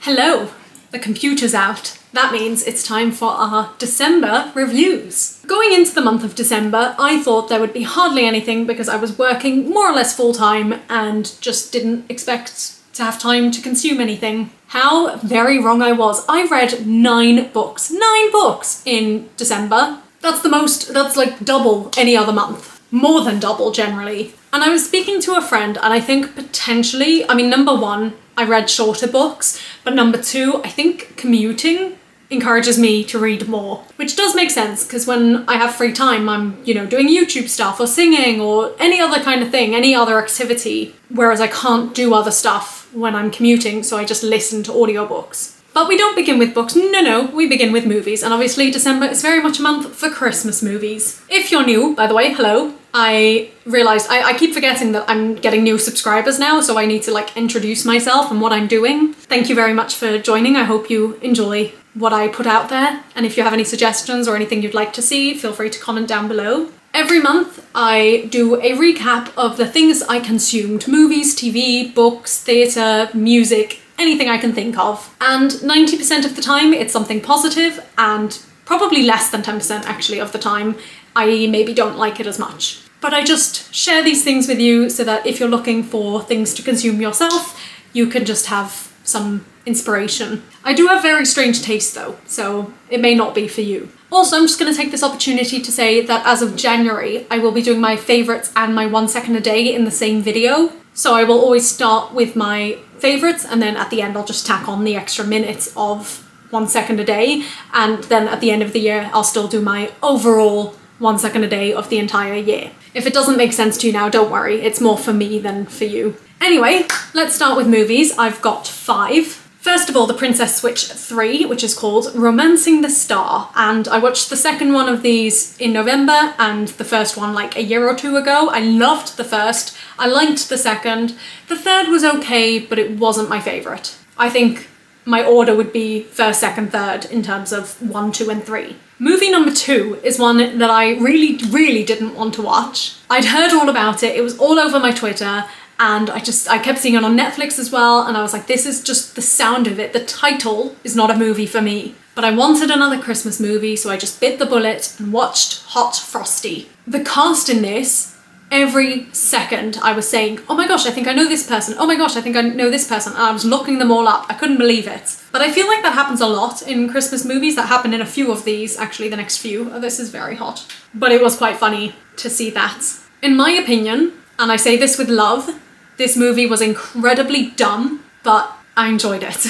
Hello, the computer's out. That means it's time for our December reviews. Going into the month of December, I thought there would be hardly anything because I was working more or less full-time and just didn't expect to have time to consume anything. How very wrong I was. I read 9 books. 9 books in December. That's like double any other month. More than double generally. And I was speaking to a friend and I think potentially, number 1, I read shorter books, but number 2, I think commuting encourages me to read more, which does make sense because when I have free time, I'm, doing YouTube stuff or singing or any other kind of thing, any other activity, whereas I can't do other stuff when I'm commuting, so I just listen to audiobooks. But we don't begin with books, no, we begin with movies, and obviously December is very much a month for Christmas movies. If you're new, by the way, hello. I realised I keep forgetting that I'm getting new subscribers now, so I need to introduce myself and what I'm doing. Thank you very much for joining. I hope you enjoy what I put out there, and if you have any suggestions or anything you'd like to see, feel free to comment down below. Every month I do a recap of the things I consumed: movies, TV, books, theatre, music, anything I can think of. And 90% of the time it's something positive, and probably less than 10% actually of the time I maybe don't like it as much. But I just share these things with you so that if you're looking for things to consume yourself, you can just have some inspiration. I do have very strange taste though, so it may not be for you. Also, I'm just going to take this opportunity to say that as of January, I will be doing my favourites and my 1 second a day in the same video. So I will always start with my favourites and then at the end I'll just tack on the extra minutes of 1 second a day, and then at the end of the year I'll still do my overall 1 second a day of the entire year. If it doesn't make sense to you now, don't worry, it's more for me than for you. Anyway, let's start with movies. I've got 5. First of all, The Princess Switch 3, which is called Romancing the Star, and I watched the second one of these in November and the first one like a year or 2 ago. I loved the first, I liked the second. The third was okay, but it wasn't my favourite. I think my order would be first, second, third in terms of 1, 2 and 3. Movie number 2 is one that I really didn't want to watch. I'd heard all about it, it was all over my Twitter, and I kept seeing it on Netflix as well, and I was like, this is just the sound of it. The title is not a movie for me. But I wanted another Christmas movie, so I just bit the bullet and watched Hot Frosty. The cast in this, every second I was saying, oh my gosh, I think I know this person. Oh my gosh, I think I know this person. And I was looking them all up. I couldn't believe it. But I feel like that happens a lot in Christmas movies. That happened in a few of these, actually, the next few. Oh, this is very hot. But it was quite funny to see that. In my opinion, and I say this with love, this movie was incredibly dumb, but I enjoyed it.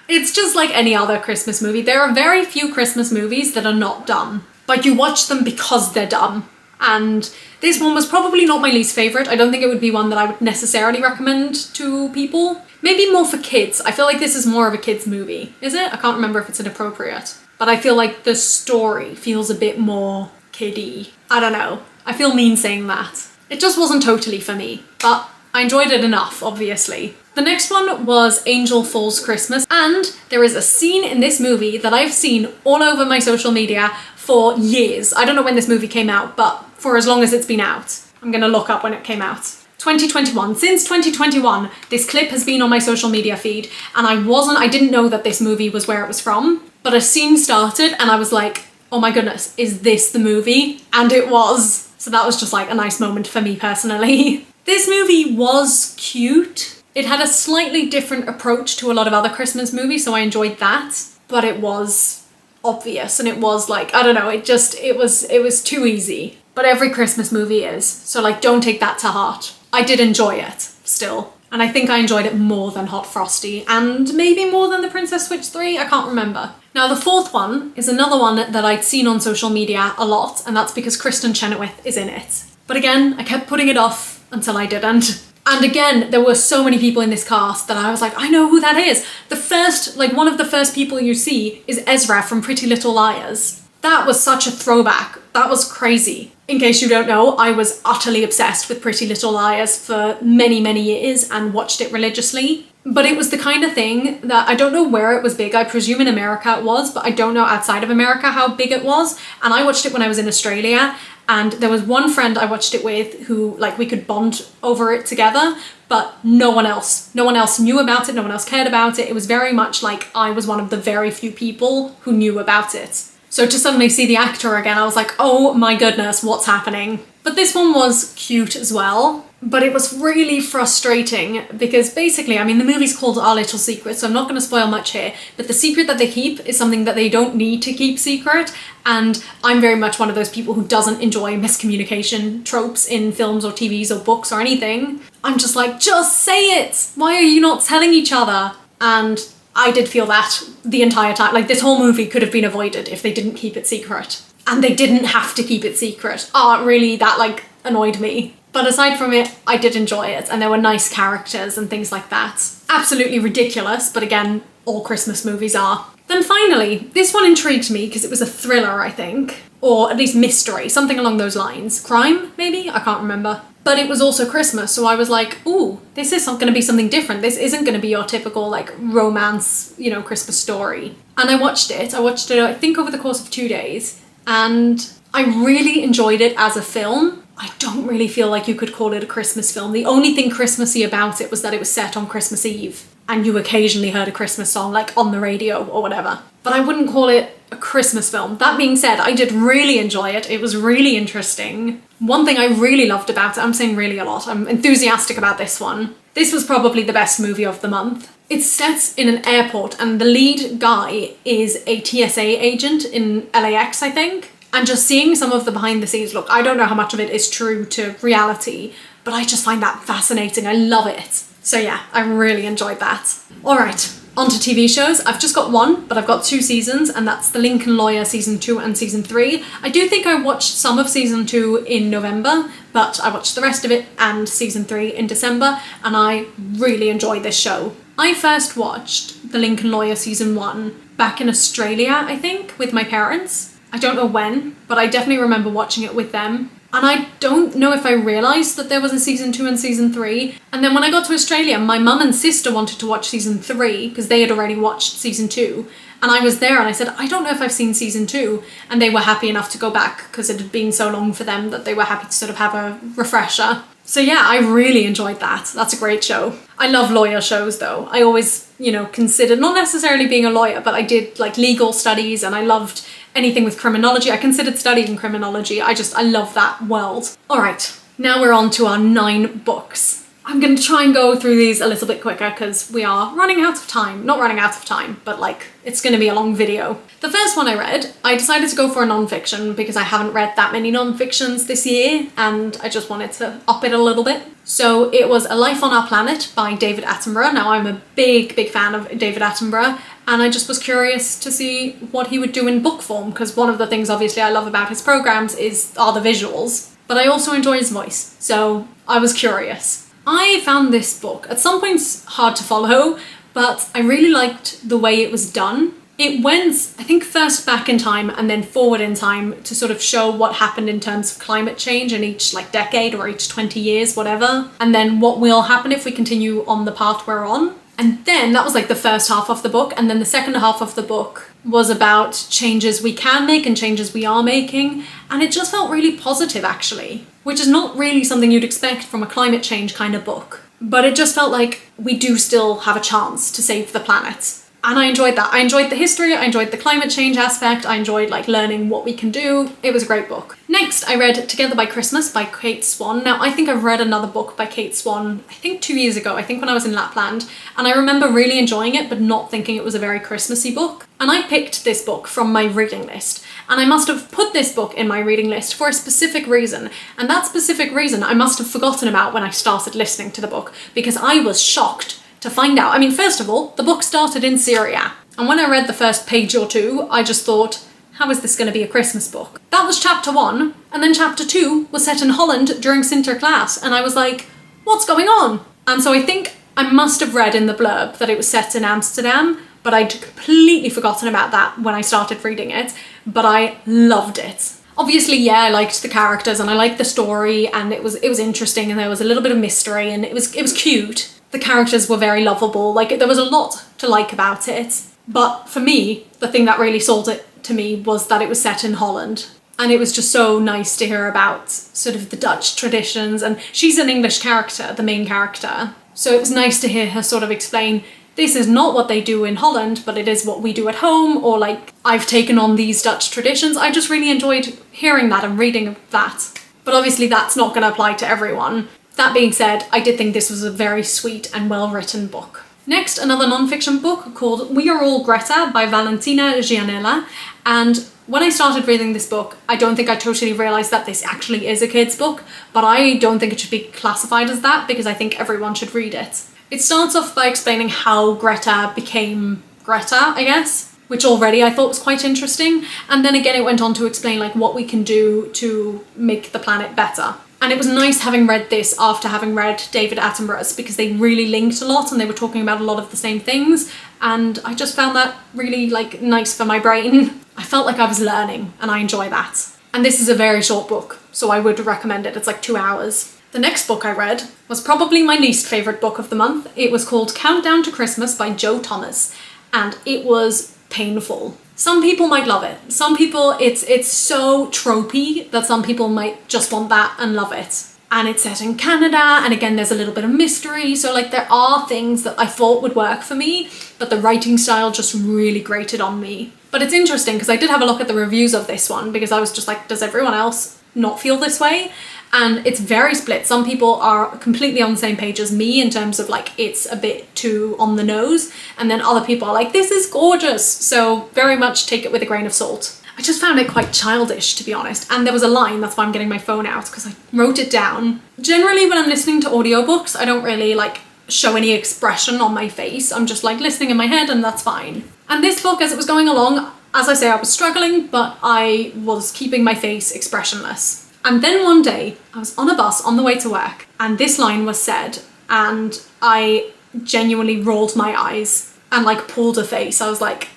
It's just like any other Christmas movie. There are very few Christmas movies that are not dumb, but you watch them because they're dumb. And this one was probably not my least favourite. I don't think it would be one that I would necessarily recommend to people. Maybe more for kids. I feel like this is more of a kids movie. Is it? I can't remember if it's inappropriate. But I feel like the story feels a bit more kiddie. I don't know. I feel mean saying that. It just wasn't totally for me, but I enjoyed it enough, obviously. The next one was Angel Falls Christmas, and there is a scene in this movie that I've seen all over my social media for years. I don't know when this movie came out, but for as long as it's been out. I'm gonna look up when it came out. 2021. Since 2021, this clip has been on my social media feed, and I didn't know that this movie was where it was from, but a scene started and I was like, oh my goodness, is this the movie? And it was. So that was just like a nice moment for me personally. This movie was cute. It had a slightly different approach to a lot of other Christmas movies, so I enjoyed that, but it was obvious and it was like, I don't know, it was too easy. But every Christmas movie is, so don't take that to heart. I did enjoy it still, and I think I enjoyed it more than Hot Frosty, and maybe more than The Princess Switch 3, I can't remember. Now the 4th one is another one that I'd seen on social media a lot, and that's because Kristen Chenoweth is in it. But again, I kept putting it off until I didn't. And again, there were so many people in this cast that I was like, I know who that is. The first, one of the first people you see is Ezra from Pretty Little Liars. That was such a throwback. That was crazy. In case you don't know, I was utterly obsessed with Pretty Little Liars for many years and watched it religiously. But it was the kind of thing that I don't know where it was big. I presume in America it was, but I don't know outside of America how big it was. And I watched it when I was in Australia, and there was one friend I watched it with who, we could bond over it together, but no one else knew about it, no one else cared about it. It was very much like I was one of the very few people who knew about it. So to suddenly see the actor again, I was like, oh my goodness, what's happening? But this one was cute as well, but it was really frustrating because basically, I mean, the movie's called Our Little Secret, so I'm not going to spoil much here, but the secret that they keep is something that they don't need to keep secret, and I'm very much one of those people who doesn't enjoy miscommunication tropes in films or TVs or books or anything. I'm just like, just say it! Why are you not telling each other? And I did feel that the entire time. Like, this whole movie could have been avoided if they didn't keep it secret. And they didn't have to keep it secret. Really, that, like, annoyed me. But aside from it, I did enjoy it, and there were nice characters and things like that. Absolutely ridiculous, but again, all Christmas movies are. Then finally, this one intrigued me because it was a thriller, I think. Or at least mystery, something along those lines. Crime, maybe? I can't remember. But it was also Christmas, so I was like, ooh, this is going to be something different. This isn't going to be your typical, like, romance, you know, Christmas story. And I watched it, I think, over the course of 2 days, and I really enjoyed it as a film. I don't really feel like you could call it a Christmas film. The only thing Christmassy about it was that it was set on Christmas Eve, and you occasionally heard a Christmas song, like, on the radio or whatever. But I wouldn't call it a Christmas film. That being said, I did really enjoy it. It was really interesting. One thing I really loved about it, I'm saying really a lot, I'm enthusiastic about this one. This was probably the best movie of the month. It's set in an airport, and the lead guy is a TSA agent in LAX, I think. And just seeing some of the behind the scenes, look, I don't know how much of it is true to reality, but I just find that fascinating. I love it. So yeah, I really enjoyed that. All right, on to TV shows. I've just got one, but I've got 2 seasons, and that's The Lincoln Lawyer season 2 and season 3. I do think I watched some of season 2 in November, but I watched the rest of it and season 3 in December, and I really enjoyed this show. I first watched The Lincoln Lawyer season 1 back in Australia, I think, with my parents. I don't know when, but I definitely remember watching it with them. And I don't know if I realised that there was a season 2 and season 3. And then when I got to Australia, my mum and sister wanted to watch season 3 because they had already watched season 2. And I was there and I said, I don't know if I've seen season 2. And they were happy enough to go back because it had been so long for them that they were happy to sort of have a refresher. So yeah, I really enjoyed that. That's a great show. I love lawyer shows though. I always, you know, considered not necessarily being a lawyer, but I did like legal studies and I loved anything with criminology. I considered studying criminology. I love that world. All right, now we're on to our 9 books. I'm going to try and go through these a little bit quicker because we are running out of time. Not running out of time, but like it's going to be a long video. The first one I read, I decided to go for a non-fiction because I haven't read that many non-fictions this year and I just wanted to up it a little bit. So it was A Life on Our Planet by David Attenborough. Now I'm a big fan of David Attenborough and I just was curious to see what he would do in book form because one of the things obviously I love about his programs are the visuals, but I also enjoy his voice. So I was curious. I found this book at some points hard to follow, but I really liked the way it was done. It went, I think, first back in time and then forward in time to sort of show what happened in terms of climate change in each like decade or each 20 years, whatever, and then what will happen if we continue on the path we're on. And then that was like the first half of the book, and then the second half of the book was about changes we can make and changes we are making, and it just felt really positive actually, which is not really something you'd expect from a climate change kind of book. But it just felt like we do still have a chance to save the planet. And I enjoyed that. I enjoyed the history, I enjoyed the climate change aspect, I enjoyed like learning what we can do. It was a great book. Next, I read Together by Christmas by Kate Swan. Now, I think I've read another book by Kate Swan, I think 2 years ago, I think when I was in Lapland, and I remember really enjoying it, but not thinking it was a very Christmassy book. And I picked this book from my reading list, and I must have put this book in my reading list for a specific reason, and that specific reason I must have forgotten about when I started listening to the book, because I was shocked to find out. I mean, first of all, the book started in Syria, and when I read the first page or 2, I just thought, how is this going to be a Christmas book? That was chapter 1, and then chapter 2 was set in Holland during Sinterklaas, and I was like, what's going on? And so I think I must have read in the blurb that it was set in Amsterdam, but I'd completely forgotten about that when I started reading it, but I loved it. Obviously, yeah, I liked the characters and I liked the story, and it was interesting, and there was a little bit of mystery, and it was cute. The characters were very lovable, like there was a lot to like about it. But for me, the thing that really sold it to me was that it was set in Holland. And it was just so nice to hear about sort of the Dutch traditions, and she's an English character, the main character. So it was nice to hear her sort of explain, this is not what they do in Holland, but it is what we do at home, or like, I've taken on these Dutch traditions. I just really enjoyed hearing that and reading that. But obviously that's not going to apply to everyone. That being said, I did think this was a very sweet and well-written book. Next, another non-fiction book called We Are All Greta by Valentina Gianella. And when I started reading this book, I don't think I totally realised that this actually is a kid's book, but I don't think it should be classified as that because I think everyone should read it. It starts off by explaining how Greta became Greta, I guess, which already I thought was quite interesting. And then again, it went on to explain like what we can do to make the planet better. And it was nice having read this after having read David Attenborough's because they really linked a lot and they were talking about a lot of the same things. And I just found that really like nice for my brain. I felt like I was learning and I enjoy that. And this is a very short book, so I would recommend it. It's like 2 hours. The next book I read was probably my least favourite book of the month. It was called Countdown to Christmas by Jo Thomas. And it was painful. Some people might love it. Some people, it's so tropey that some people might just want that and love it. And it's set in Canada, and again there's a little bit of mystery, so like there are things that I thought would work for me, but the writing style just really grated on me. But it's interesting because I did have a look at the reviews of this one because I was just like, does everyone else not feel this way? And it's very split. Some people are completely on the same page as me in terms of like it's a bit too on the nose, and then other people are like, this is gorgeous. So very much take it with a grain of salt. I just found it quite childish, to be honest. And there was a line, that's why I'm getting my phone out, because I wrote it down. Generally when I'm listening to audiobooks, I don't really like show any expression on my face. I'm just like listening in my head and that's fine. And this book, as it was going along, as I say, I was struggling, but I was keeping my face expressionless. And then one day I was on a bus on the way to work and this line was said and I genuinely rolled my eyes and like pulled a face. I was like,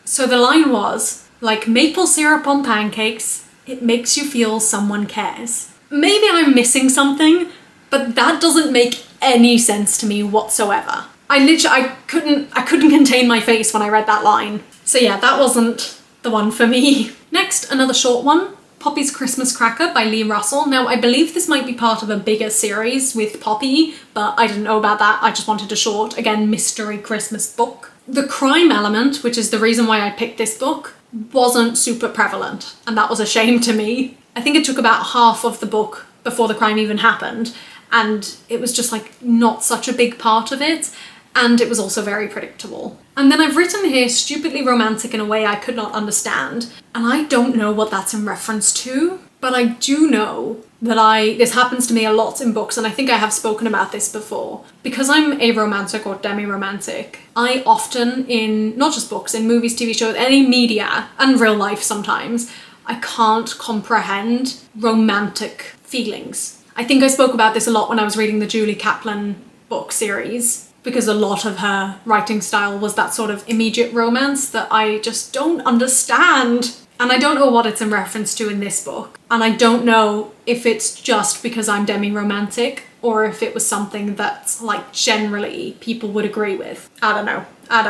so the line was, like maple syrup on pancakes, it makes you feel someone cares. Maybe I'm missing something, but that doesn't make any sense to me whatsoever. I couldn't contain my face when I read that line. So yeah, that wasn't the one for me. Next, another short one, Poppy's Christmas Cracker by Lee Russell. Now I believe this might be part of a bigger series with Poppy, but I didn't know about that. I just wanted a short, again, mystery Christmas book. The crime element, which is the reason why I picked this book, wasn't super prevalent, and that was a shame to me. I think it took about half of the book before the crime even happened, and it was just like not such a big part of it, and it was also very predictable. And then I've written here stupidly romantic in a way I could not understand, and I don't know what that's in reference to, but I do know that this happens to me a lot in books, and I think I have spoken about this before. Because I'm aromantic or demi-romantic, I often, in not just books, in movies, TV shows, any media, and real life sometimes, I can't comprehend romantic feelings. I think I spoke about this a lot when I was reading the Julie Kaplan book series, because a lot of her writing style was that sort of immediate romance that I just don't understand. And I don't know what it's in reference to in this book. And I don't know if it's just because I'm demi-romantic or if it was something that like generally people would agree with. I don't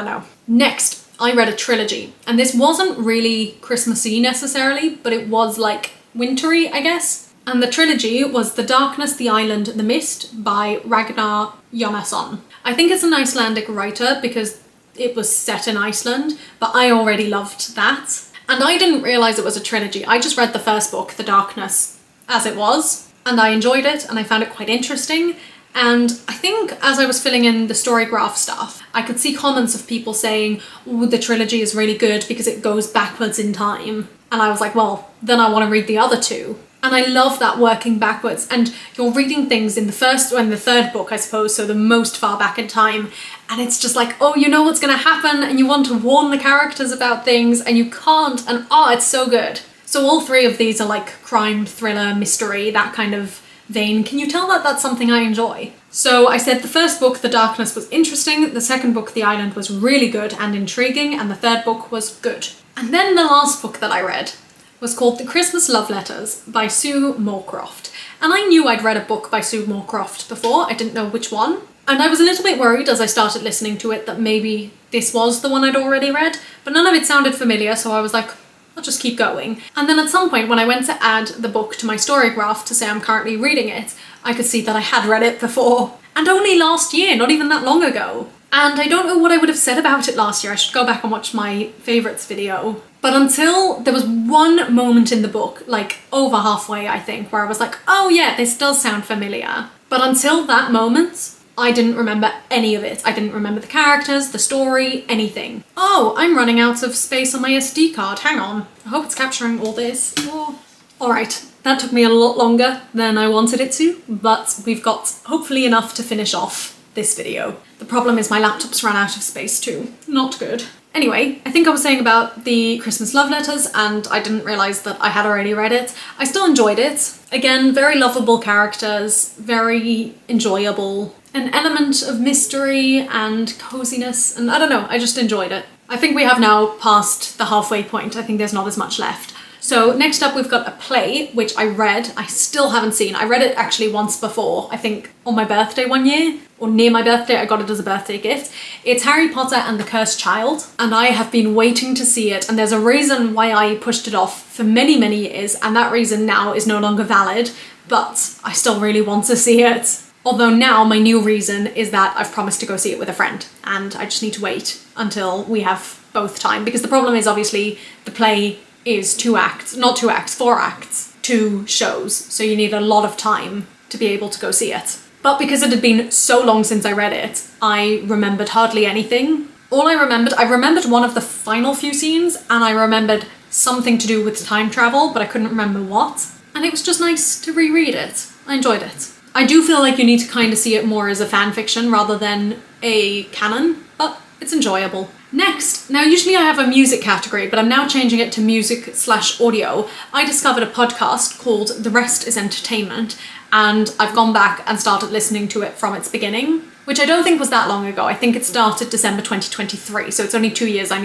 know. Next, I read a trilogy, and this wasn't really Christmassy necessarily, but it was like wintry, I guess. And the trilogy was The Darkness, the Island, the Mist by Ragnar Jonasson. I think it's an Icelandic writer because it was set in Iceland, but I already loved that. And I didn't realise it was a trilogy. I just read the first book, The Darkness, as it was, and I enjoyed it and I found it quite interesting. And I think as I was filling in the story graph stuff, I could see comments of people saying, oh, the trilogy is really good because it goes backwards in time. And I was like, well, then I want to read the other two. And I love that working backwards, and you're reading things in the first and the third book, I suppose, so the most far back in time, and it's just like, oh, you know what's going to happen, and you want to warn the characters about things, and you can't, and oh, it's so good. So all three of these are like crime, thriller, mystery, that kind of vein. Can you tell that that's something I enjoy? So I said the first book, The Darkness, was interesting, the second book, The Island, was really good and intriguing, and the third book was good. And then the last book that I read was called The Christmas Love Letters by Sue Moorcroft. And I knew I'd read a book by Sue Moorcroft before, I didn't know which one. And I was a little bit worried as I started listening to it that maybe this was the one I'd already read, but none of it sounded familiar, so I was like, I'll just keep going. And then at some point when I went to add the book to my story graph to say I'm currently reading it, I could see that I had read it before. And only last year, not even that long ago. And I don't know what I would have said about it last year. I should go back and watch my favourites video. But until there was one moment in the book, like over halfway I think, where I was like, oh yeah, this does sound familiar. But until that moment, I didn't remember any of it. I didn't remember the characters, the story, anything. Oh, I'm running out of space on my SD card. Hang on. I hope it's capturing all this. Oh. Alright, that took me a lot longer than I wanted it to, but we've got hopefully enough to finish off this video. The problem is my laptop's run out of space too. Not good. Anyway, I think I was saying about the Christmas love letters and I didn't realise that I had already read it. I still enjoyed it. Again, very lovable characters, very enjoyable. An element of mystery and coziness, and I don't know, I just enjoyed it. I think we have now passed the halfway point. I think there's not as much left. So next up we've got a play, which I read. I still haven't seen. I read it actually once before, I think on my birthday one year, or near my birthday. I got it as a birthday gift. It's Harry Potter and the Cursed Child, and I have been waiting to see it, and there's a reason why I pushed it off for many, many years, and that reason now is no longer valid, but I still really want to see it. Although now my new reason is that I've promised to go see it with a friend, and I just need to wait until we have both time, because the problem is obviously the play is 4 acts, 2 shows, so you need a lot of time to be able to go see it. But because it had been so long since I read it, I remembered hardly anything. I remembered one of the final few scenes, and I remembered something to do with time travel, but I couldn't remember what. And it was just nice to reread it. I enjoyed it. I do feel like you need to kind of see it more as a fan fiction rather than a canon, but it's enjoyable. Next, now usually I have a music category, but I'm now changing it to music/audio. I discovered a podcast called The Rest is Entertainment, and I've gone back and started listening to it from its beginning, which I don't think was that long ago. I think it started December 2023, so it's only 2 years 1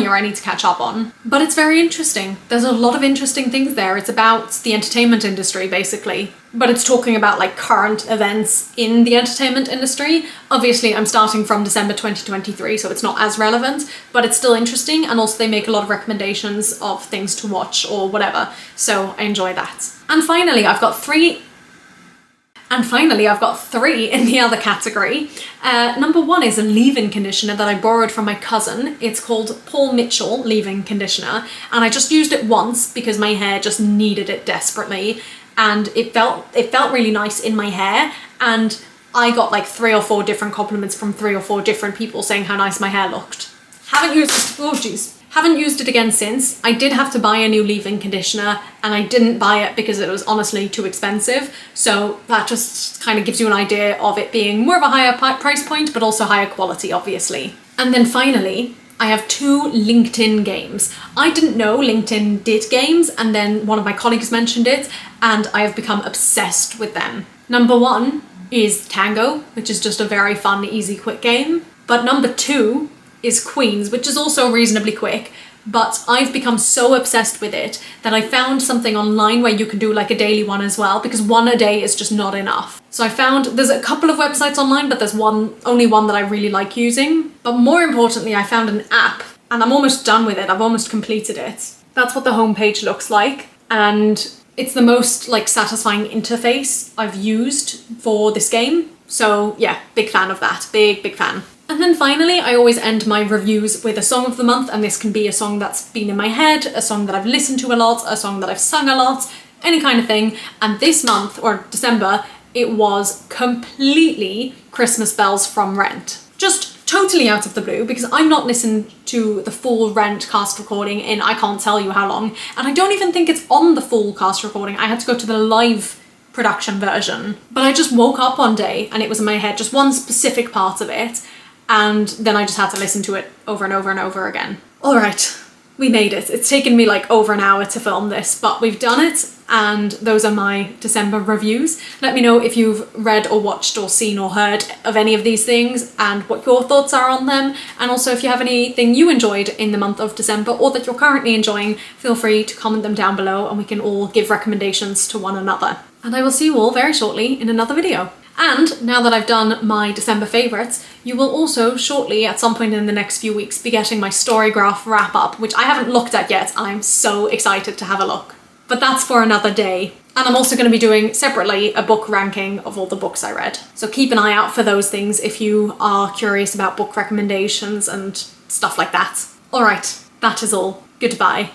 year I need to catch up on. But it's very interesting. There's a lot of interesting things there. It's about the entertainment industry, basically. But it's talking about like current events in the entertainment industry. Obviously, I'm starting from December 2023, so it's not as relevant, but it's still interesting, and also they make a lot of recommendations of things to watch or whatever, so I enjoy that. And finally, I've got three in the other category. Number 1 is a leave-in conditioner that I borrowed from my cousin. It's called Paul Mitchell leave-in conditioner, and I just used it once because my hair just needed it desperately, and it felt really nice in my hair, and I got like 3 or 4 different compliments from 3 or 4 different people saying how nice my hair looked. Haven't used it again since. I did have to buy a new leave-in conditioner, and I didn't buy it because it was honestly too expensive. So that just kind of gives you an idea of it being more of a higher price point, but also higher quality, obviously. And then finally, I have 2 LinkedIn games. I didn't know LinkedIn did games, and then one of my colleagues mentioned it, and I have become obsessed with them. Number 1 is Tango, which is just a very fun, easy, quick game. But number 2 is Queens, which is also reasonably quick, but I've become so obsessed with it that I found something online where you can do like a daily one as well, because 1 a day is just not enough. So I found there's a couple of websites online, but there's only one that I really like using. But more importantly, I found an app, and I'm almost done with it. I've almost completed it. That's what the homepage looks like, and it's the most like satisfying interface I've used for this game. So yeah, big fan of that. Big fan. And then finally, I always end my reviews with a song of the month, and this can be a song that's been in my head, a song that I've listened to a lot, a song that I've sung a lot, any kind of thing. And this month, or December, it was completely Christmas Bells from Rent. Just totally out of the blue, because I'm not listened to the full Rent cast recording in I can't tell you how long, and I don't even think it's on the full cast recording. I had to go to the live production version. But I just woke up one day and it was in my head, just one specific part of it, and then I just had to listen to it over and over and over again. Alright, we made it. It's taken me like over an hour to film this, but we've done it, and those are my December reviews. Let me know if you've read or watched or seen or heard of any of these things and what your thoughts are on them, and also if you have anything you enjoyed in the month of December or that you're currently enjoying, feel free to comment them down below and we can all give recommendations to one another. And I will see you all very shortly in another video. And now that I've done my December favourites, you will also shortly, at some point in the next few weeks, be getting my Storygraph wrap-up, which I haven't looked at yet. I'm so excited to have a look. But that's for another day. And I'm also going to be doing separately a book ranking of all the books I read. So keep an eye out for those things if you are curious about book recommendations and stuff like that. Alright, that is all. Goodbye.